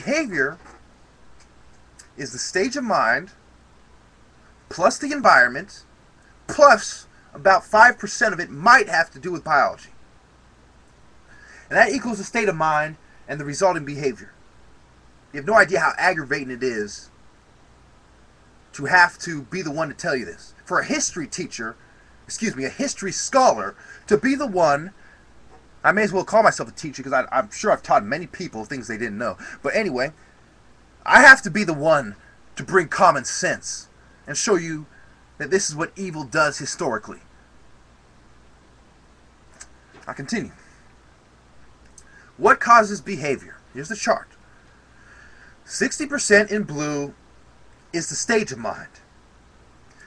behavior is the stage of mind plus the environment plus about 5% of it might have to do with biology. And that equals the state of mind and the resulting behavior. You have no idea how aggravating it is to have to be the one to tell you this. For a history teacher, a history scholar, to be the one, I may as well call myself a teacher because I'm sure I've taught many people things they didn't know. But anyway, I have to be the one to bring common sense and show you that this is what evil does historically. I continue. What causes behavior? Here's the chart. 60% in blue is the stage of mind.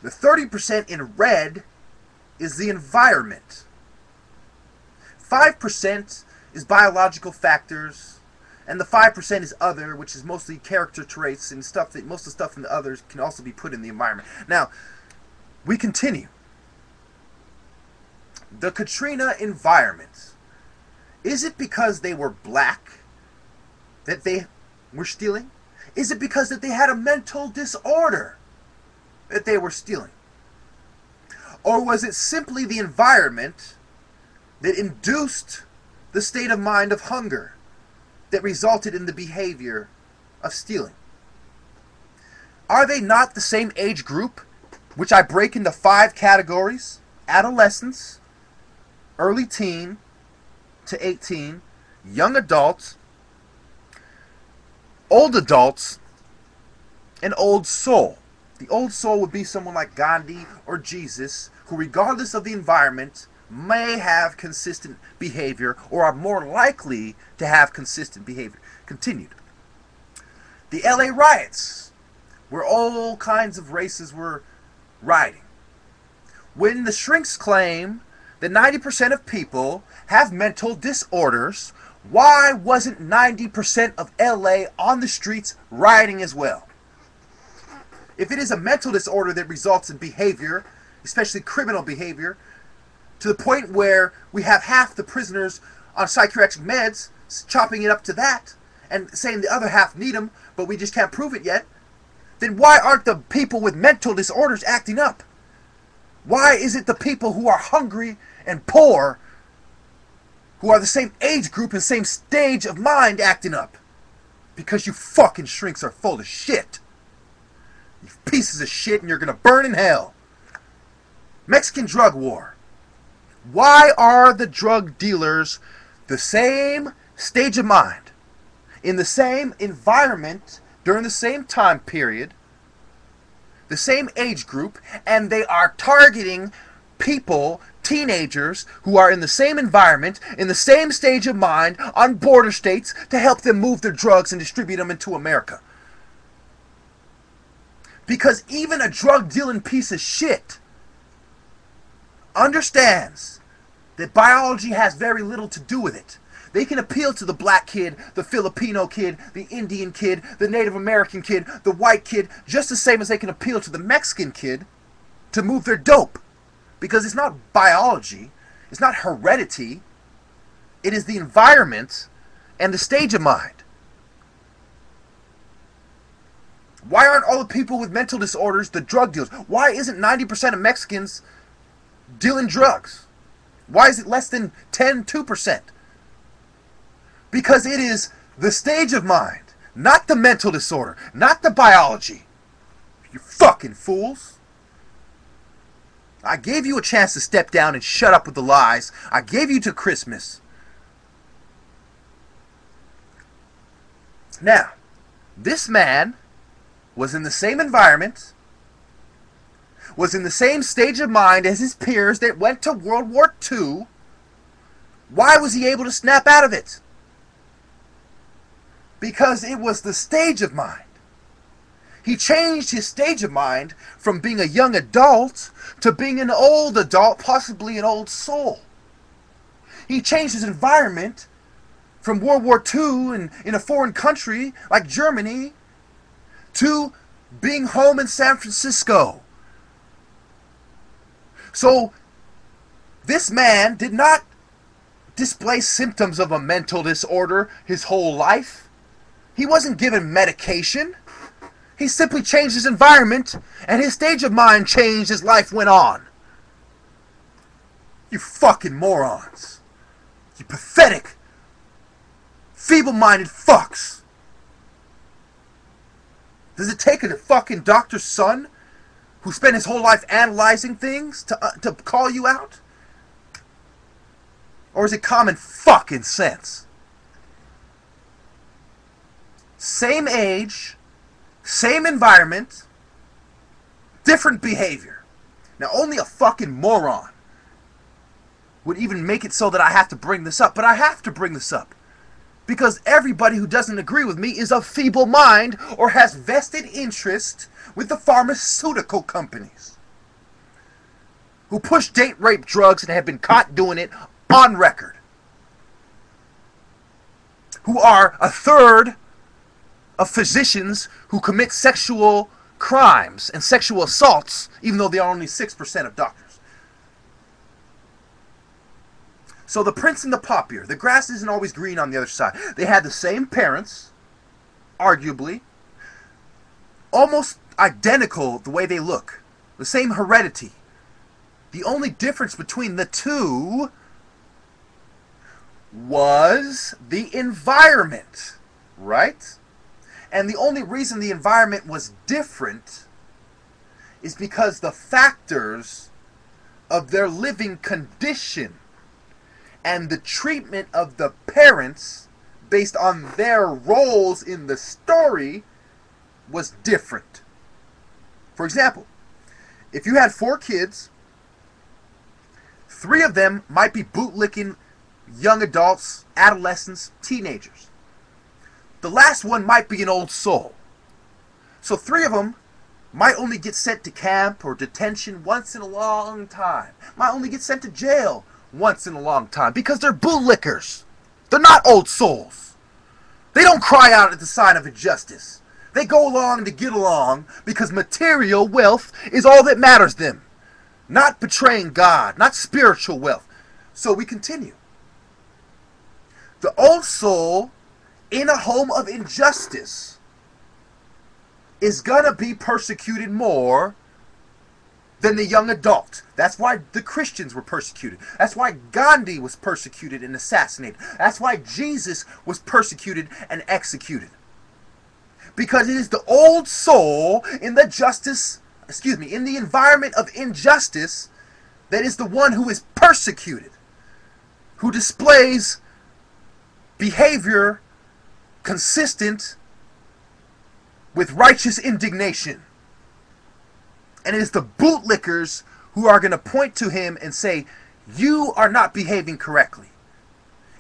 The 30% in red is the environment. 5% is biological factors, and the 5% is other, which is mostly character traits and stuff that most of the stuff in the others can also be put in the environment. Now, we continue. The Katrina environment. Is it because they were black that they were stealing? Is it because that they had a mental disorder that they were stealing? Or was it simply the environment that induced the state of mind of hunger that resulted in the behavior of stealing? Are they not the same age group, which I break into 5 categories? Adolescence, early teen to 18, young adults, old adults, and old soul. The old soul would be someone like Gandhi or Jesus, who regardless of the environment may have consistent behavior or are more likely to have consistent behavior. Continued. The LA riots, where all kinds of races were rioting. When the shrinks claim that 90% of people have mental disorders, why wasn't 90% of LA on the streets rioting as well? If it is a mental disorder that results in behavior, especially criminal behavior, to the point where we have half the prisoners on psychiatric meds, chopping it up to that, and saying the other half need them, but we just can't prove it yet, then why aren't the people with mental disorders acting up? Why is it the people who are hungry and poor, who are the same age group and same stage of mind, acting up? Because you fucking shrinks are full of shit. You pieces of shit, and you're gonna burn in hell. Mexican drug war. Why are the drug dealers the same stage of mind, in the same environment, during the same time period, the same age group, and they are targeting people, teenagers, who are in the same environment, in the same stage of mind, on border states, to help them move their drugs and distribute them into America? Because even a drug dealing piece of shit understands that biology has very little to do with it. They can appeal to the black kid, the Filipino kid, the Indian kid, the Native American kid, the white kid, just the same as they can appeal to the Mexican kid to move their dope. Because it's not biology, it's not heredity, it is the environment and the stage of mind. Why aren't all the people with mental disorders the drug dealers? Why isn't 90% of Mexicans dealing drugs? Why is it less than 2%? Because it is the stage of mind, not the mental disorder, not the biology. You fucking fools. I gave you a chance to step down and shut up with the lies. I gave you to Christmas. Now, this man was in the same environment, was in the same stage of mind as his peers that went to World War II. Why was he able to snap out of it? Because it was the stage of mind. He changed his stage of mind from being a young adult to being an old adult, possibly an old soul. He changed his environment from World War II and in a foreign country like Germany to being home in San Francisco. So this man did not display symptoms of a mental disorder his whole life. He wasn't given medication. He simply changed his environment, and his stage of mind changed as life went on. You fucking morons. You pathetic, feeble-minded fucks. Does it take a fucking doctor's son who spent his whole life analyzing things to call you out? Or is it common fucking sense? Same age, same environment, different behavior. Now, only a fucking moron would even make it so that I have to bring this up. But I have to bring this up. Because everybody who doesn't agree with me is of feeble mind or has vested interest with the pharmaceutical companies who push date rape drugs and have been caught doing it on record. Who are a third of physicians who commit sexual crimes and sexual assaults, even though they are only 6% of doctors. So the prince and the pauper, the grass isn't always green on the other side. They had the same parents, arguably, almost identical the way they look, the same heredity. The only difference between the two was the environment, right? And the only reason the environment was different is because the factors of their living condition and the treatment of the parents based on their roles in the story was different. For example, if you had 4 kids, 3 of them might be bootlicking young adults, adolescents, teenagers. The last one might be an old soul. So 3 of them might only get sent to camp or detention once in a long time. Might only get sent to jail once in a long time because they're bootlickers. They're not old souls. They don't cry out at the sign of injustice. They go along to get along because material wealth is all that matters them. Not betraying God, not spiritual wealth. So we continue. The old soul in a home of injustice is gonna be persecuted more than the young adult. That's why the Christians were persecuted. That's why Gandhi was persecuted and assassinated. That's why Jesus was persecuted and executed. Because it is the old soul in the in the environment of injustice that is the one who is persecuted, who displays behavior consistent with righteous indignation. And it is the bootlickers who are going to point to him and say, you are not behaving correctly.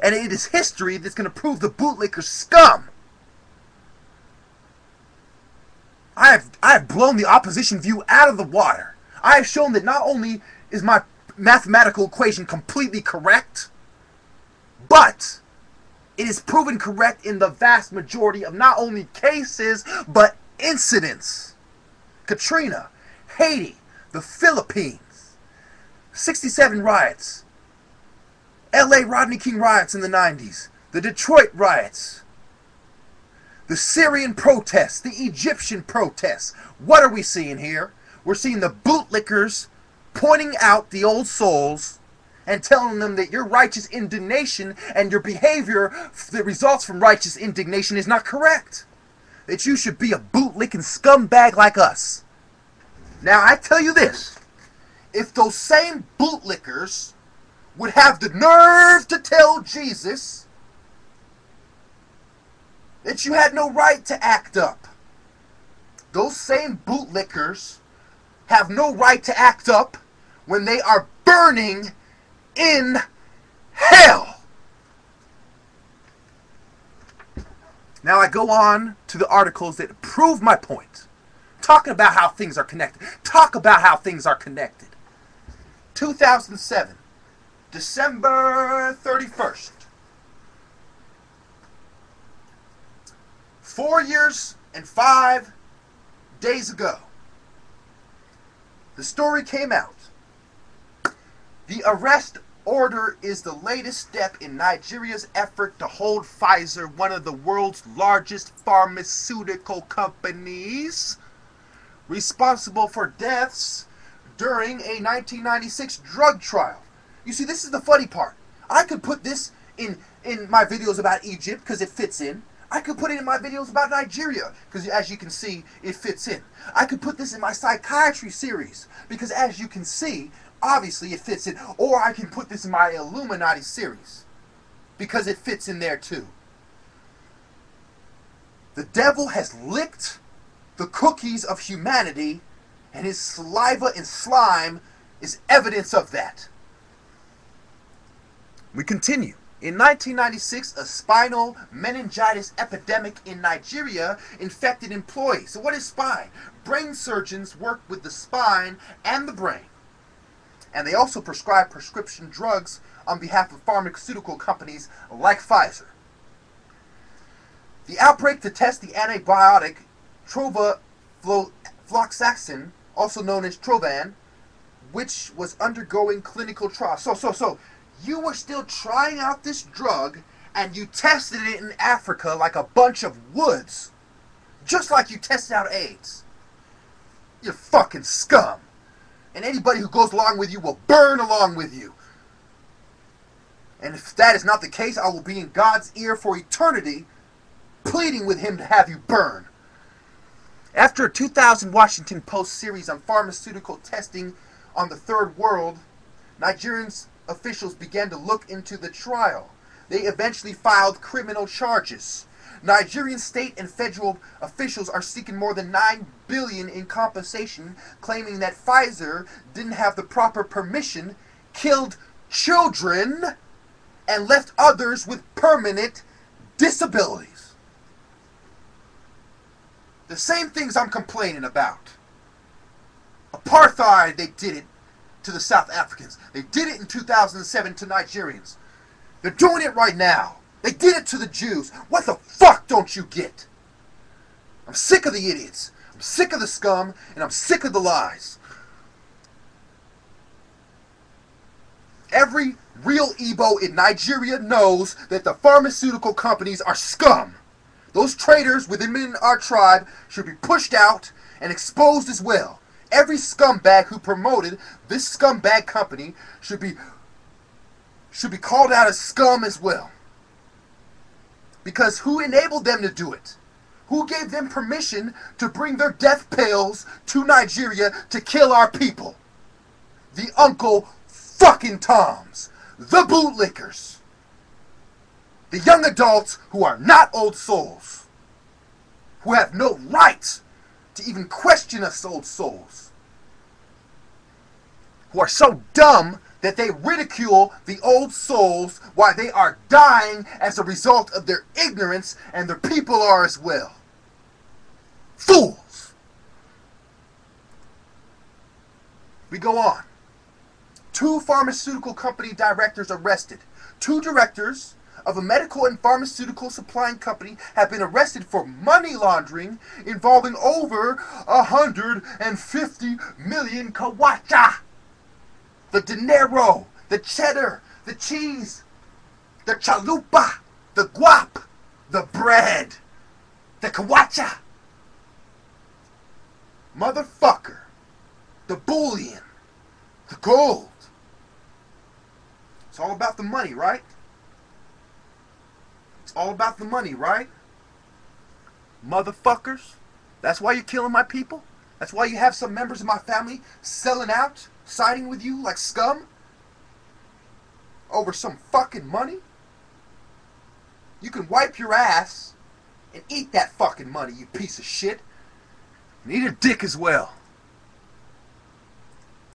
And it is history that's going to prove the bootlickers scum. I have blown the opposition view out of the water. I have shown that not only is my mathematical equation completely correct, but it is proven correct in the vast majority of not only cases, but incidents. Katrina, Haiti, the Philippines, 67 riots, LA Rodney King riots in the 90s, the Detroit riots, the Syrian protests, the Egyptian protests. What are we seeing here? We're seeing the bootlickers pointing out the old souls and telling them that your righteous indignation and your behavior that results from righteous indignation is not correct. That you should be a bootlicking scumbag like us. Now, I tell you this, if those same bootlickers would have the nerve to tell Jesus that you had no right to act up, those same bootlickers have no right to act up when they are burning in hell. Now I go on to the articles that prove my point. Talking about how things are connected. Talk about how things are connected. 2007, December 31st. 4 years and 5 days ago, the story came out. The arrest order is the latest step in Nigeria's effort to hold Pfizer, one of the world's largest pharmaceutical companies, responsible for deaths during a 1996 drug trial. You see, this is the funny part. I could put this in my videos about Egypt because it fits in. I could put it in my videos about Nigeria because, as you can see, it fits in. I could put this in my psychiatry series because, as you can see, obviously it fits in. Or I can put this in my Illuminati series because it fits in there too. The devil has licked the cookies of humanity, and his saliva and slime is evidence of that. We continue. In 1996, a spinal meningitis epidemic in Nigeria infected employees. So what is spine? Brain surgeons work with the spine and the brain. And they also prescribe prescription drugs on behalf of pharmaceutical companies like Pfizer. The outbreak to test the antibiotic trovafloxacin, also known as Trovan, which was undergoing clinical trials. So you were still trying out this drug, and you tested it in Africa like a bunch of woods. Just like you tested out AIDS. You're fucking scum. And anybody who goes along with you will burn along with you. And if that is not the case, I will be in God's ear for eternity, pleading with him to have you burn. After a 2000 Washington Post series on pharmaceutical testing on the Third World, Nigerian officials began to look into the trial. They eventually filed criminal charges. Nigerian state and federal officials are seeking more than $9 billion in compensation, claiming that Pfizer didn't have the proper permission, killed children, and left others with permanent disabilities. The same things I'm complaining about. Apartheid, they did it to the South Africans. They did it in 2007 to Nigerians. They're doing it right now. They did it to the Jews. What the fuck don't you get? I'm sick of the idiots. I'm sick of the scum, and I'm sick of the lies. Every real Igbo in Nigeria knows that the pharmaceutical companies are scum. Those traitors within our tribe should be pushed out and exposed as well. Every scumbag who promoted this scumbag company should be called out as scum as well. Because who enabled them to do it? Who gave them permission to bring their death pills to Nigeria to kill our people? The Uncle fucking Toms. The bootlickers. The young adults who are not old souls. Who have no right to even question us old souls. Who are so dumb that they ridicule the old souls while they are dying as a result of their ignorance, and their people are as well. Fools! We go on. 2 pharmaceutical company directors arrested. 2 directors of a medical and pharmaceutical supplying company have been arrested for money laundering involving over 150 million kwacha. The dinero, the cheddar, the cheese, the chalupa, the guap, the bread, the kwacha. Motherfucker. The bullion, the gold. It's all about the money, right? It's all about the money, right? Motherfuckers. That's why you're killing my people? That's why you have some members of my family selling out, siding with you like scum? Over some fucking money? You can wipe your ass and eat that fucking money, you piece of shit. And eat a dick as well.